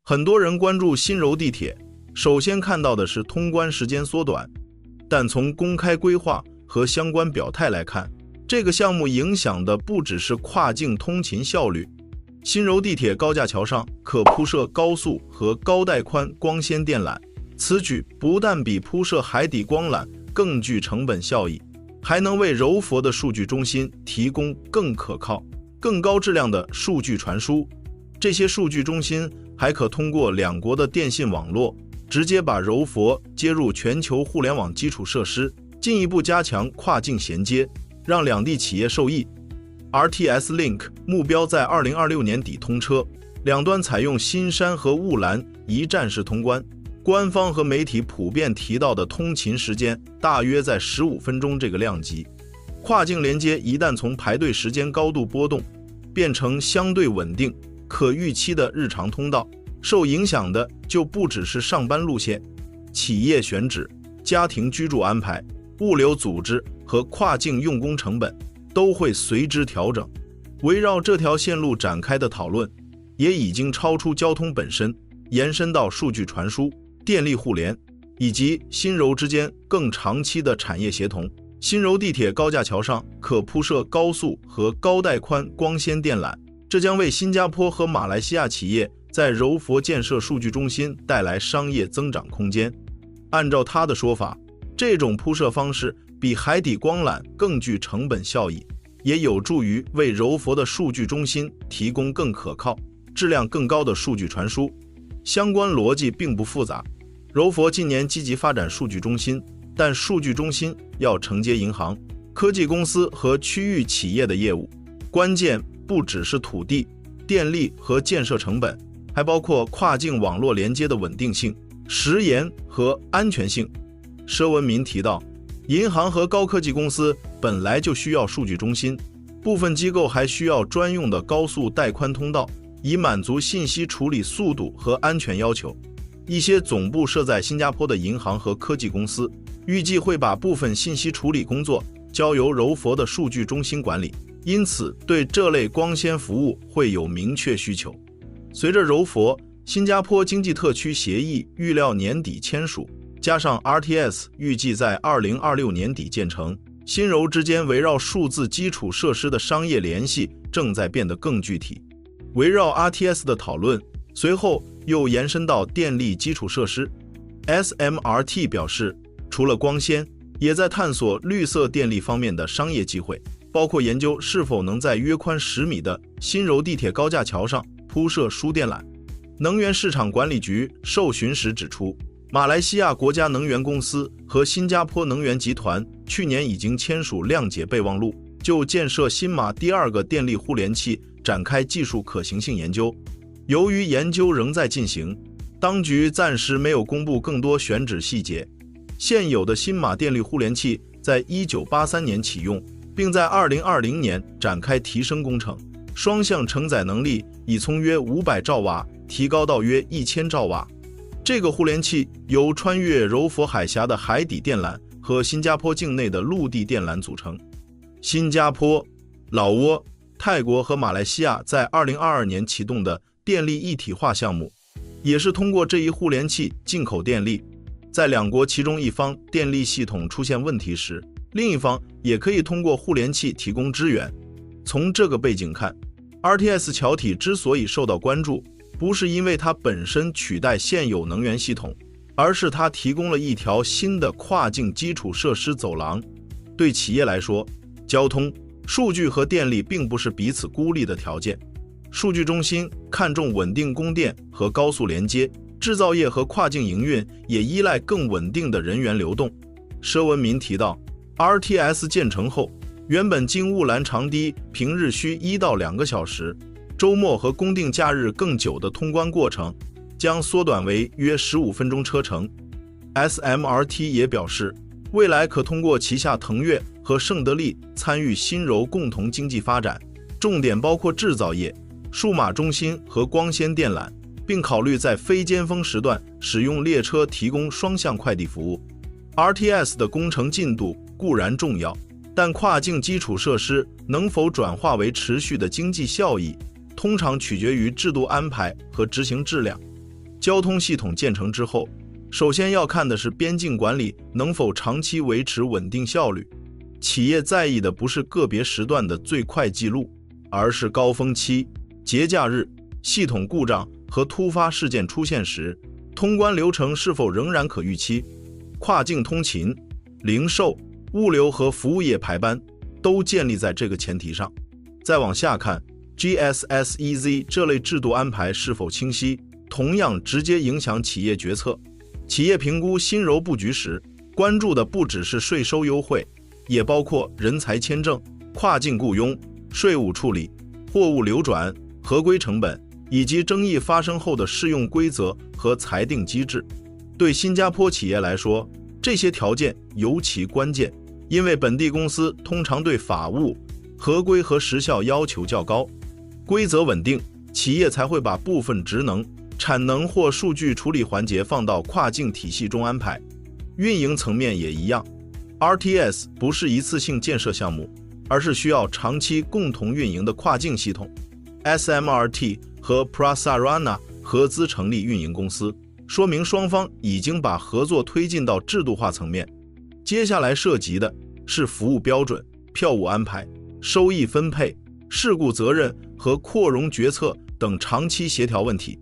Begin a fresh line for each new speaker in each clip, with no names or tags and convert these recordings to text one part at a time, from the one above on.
很多人关注新柔地铁，首先看到的是通关时间缩短，但从公开规划和相关表态来看，这个项目影响的不只是跨境通勤效率。新柔地铁高架桥上可铺设高速和高带宽光纤电缆，此举不但比铺设海底光缆更具成本效益，还能为柔佛的数据中心提供更可靠、更高质量的数据传输。这些数据中心还可通过两国的电信网络，直接把柔佛接入全球互联网基础设施，进一步加强跨境衔接，让两地企业受益。RTS Link 目标在2026年底通车，两端采用新山和雾兰一站式通关。官方和媒体普遍提到的通勤时间大约在15分钟这个量级。跨境连接一旦从排队时间高度波动，变成相对稳定、可预期的日常通道，受影响的就不只是上班路线，企业选址、家庭居住安排、物流组织和跨境用工成本都会随之调整。围绕这条线路展开的讨论也已经超出交通本身，延伸到数据传输、电力互联以及新柔之间更长期的产业协同。新柔地铁高架桥上可铺设高速和高带宽光纤电缆，这将为新加坡和马来西亚企业在柔佛建设数据中心带来商业增长空间。按照他的说法，这种铺设方式比海底光缆更具成本效益，也有助于为柔佛的数据中心提供更可靠、质量更高的数据传输。相关逻辑并不复杂，柔佛近年积极发展数据中心，但数据中心要承接银行、科技公司和区域企业的业务，关键不只是土地、电力和建设成本，还包括跨境网络连接的稳定性、时延和安全性。佘文民提到，银行和高科技公司本来就需要数据中心，部分机构还需要专用的高速带宽通道，以满足信息处理速度和安全要求。一些总部设在新加坡的银行和科技公司预计会把部分信息处理工作交由柔佛的数据中心管理，因此对这类光纤服务会有明确需求。随着柔佛新加坡经济特区协议预料年底签署，加上 RTS 预计在2026年底建成，新柔之间围绕数字基础设施的商业联系正在变得更具体。围绕 RTS 的讨论随后又延伸到电力基础设施。 SMRT 表示，除了光纤，也在探索绿色电力方面的商业机会，包括研究是否能在约宽10米的新柔地铁高架桥上铺设输电缆。能源市场管理局受询时指出，马来西亚国家能源公司和新加坡能源集团去年已经签署谅解备忘录，就建设新马第2个电力互联器展开技术可行性研究。由于研究仍在进行，当局暂时没有公布更多选址细节。现有的新马电力互联器在1983年启用，并在2020年展开提升工程，双向承载能力已从约500兆瓦提高到约1000兆瓦。这个互联器由穿越柔佛海峡的海底电缆和新加坡境内的陆地电缆组成。新加坡、老挝、泰国和马来西亚在2022年启动的电力一体化项目，也是通过这一互联器进口电力。在两国其中一方电力系统出现问题时，另一方也可以通过互联器提供支援。从这个背景看， RTS 桥体之所以受到关注，不是因为它本身取代现有能源系统，而是它提供了一条新的跨境基础设施走廊。对企业来说，交通、数据和电力并不是彼此孤立的条件。数据中心看重稳定供电和高速连接，制造业和跨境营运也依赖更稳定的人员流动。佘文民提到， RTS 建成后，原本经雾兰长堤平日需1到2个小时，周末和公定假日更久的通关过程将缩短为约15分钟车程。 SMRT 也表示，未来可通过旗下腾越和盛德利参与新柔共同经济发展，重点包括制造业、数码中心和光纤电缆，并考虑在非尖峰时段使用列车提供双向快递服务。 RTS 的工程进度固然重要，但跨境基础设施能否转化为持续的经济效益，通常取决于制度安排和执行质量。交通系统建成之后，首先要看的是边境管理能否长期维持稳定效率。企业在意的不是个别时段的最快记录，而是高峰期、节假日、系统故障和突发事件出现时，通关流程是否仍然可预期。跨境通勤、零售、物流和服务业排班都建立在这个前提上。再往下看 GSSEZ 这类制度安排是否清晰，同样直接影响企业决策。企业评估新柔布局时，关注的不只是税收优惠，也包括人才签证、跨境雇佣、税务处理、货物流转、合规成本，以及争议发生后的适用规则和裁定机制。对新加坡企业来说，这些条件尤其关键，因为本地公司通常对法务、合规和时效要求较高。规则稳定，企业才会把部分职能、产能或数据处理环节放到跨境体系中安排。运营层面也一样， RTS 不是一次性建设项目，而是需要长期共同运营的跨境系统。 SMRT 和 Prasarana 合资成立运营公司，说明双方已经把合作推进到制度化层面。接下来涉及的是服务标准、票务安排、收益分配、事故责任和扩容决策等长期协调问题。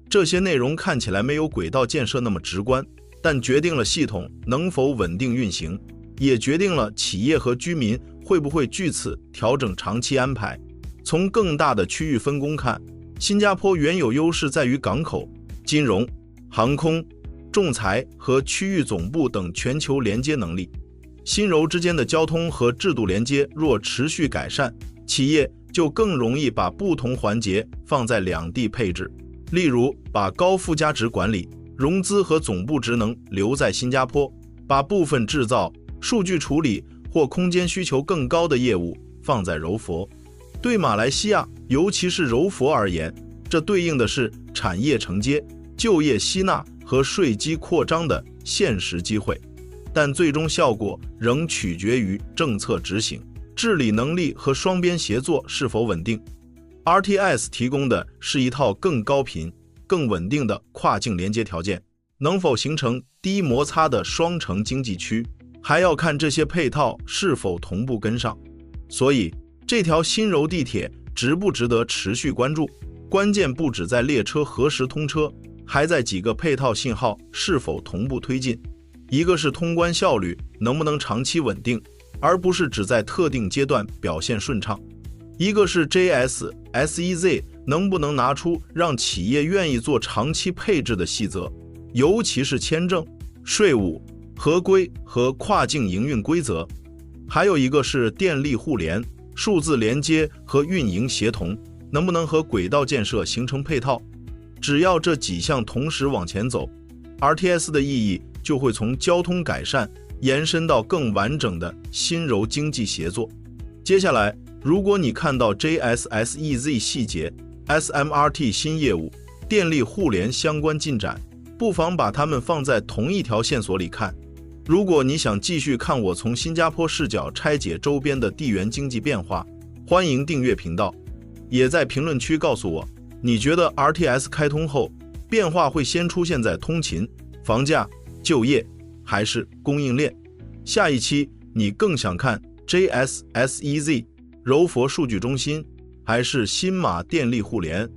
这些内容看起来没有轨道建设那么直观，但决定了系统能否稳定运行，也决定了企业和居民会不会据此调整长期安排。从更大的区域分工看，新加坡原有优势在于港口、金融、航空、仲裁和区域总部等全球连接能力。新柔之间的交通和制度连接若持续改善，企业就更容易把不同环节放在两地配置。例如，把高附加值管理、融资和总部职能留在新加坡，把部分制造、数据处理或空间需求更高的业务放在柔佛。对马来西亚，尤其是柔佛而言，这对应的是产业承接、就业吸纳和税基扩张的现实机会，但最终效果仍取决于政策执行、治理能力和双边协作是否稳定。RTS 提供的是一套更高频、更稳定的跨境连接条件，能否形成低摩擦的双城经济区，还要看这些配套是否同步跟上。所以，这条新柔地铁值不值得持续关注，关键不只在列车何时通车，还在几个配套信号是否同步推进。一个是通关效率能不能长期稳定，而不是只在特定阶段表现顺畅。一个是 JSSEZ 能不能拿出让企业愿意做长期配置的细则，尤其是签证、税务、合规和跨境营运规则。还有一个是电力互联、数字连接和运营协同，能不能和轨道建设形成配套。只要这几项同时往前走， RTS 的意义就会从交通改善延伸到更完整的新柔经济协作。接下来，如果你看到 JSSEZ 细节、SMRT 新业务、电力互联相关进展，不妨把它们放在同一条线索里看。如果你想继续看我从新加坡视角拆解周边的地缘经济变化，欢迎订阅频道，也在评论区告诉我，你觉得 RTS 开通后变化会先出现在通勤、房价、就业，还是供应链？下一期你更想看 JSSEZ、柔佛数据中心，还是新马电力互联？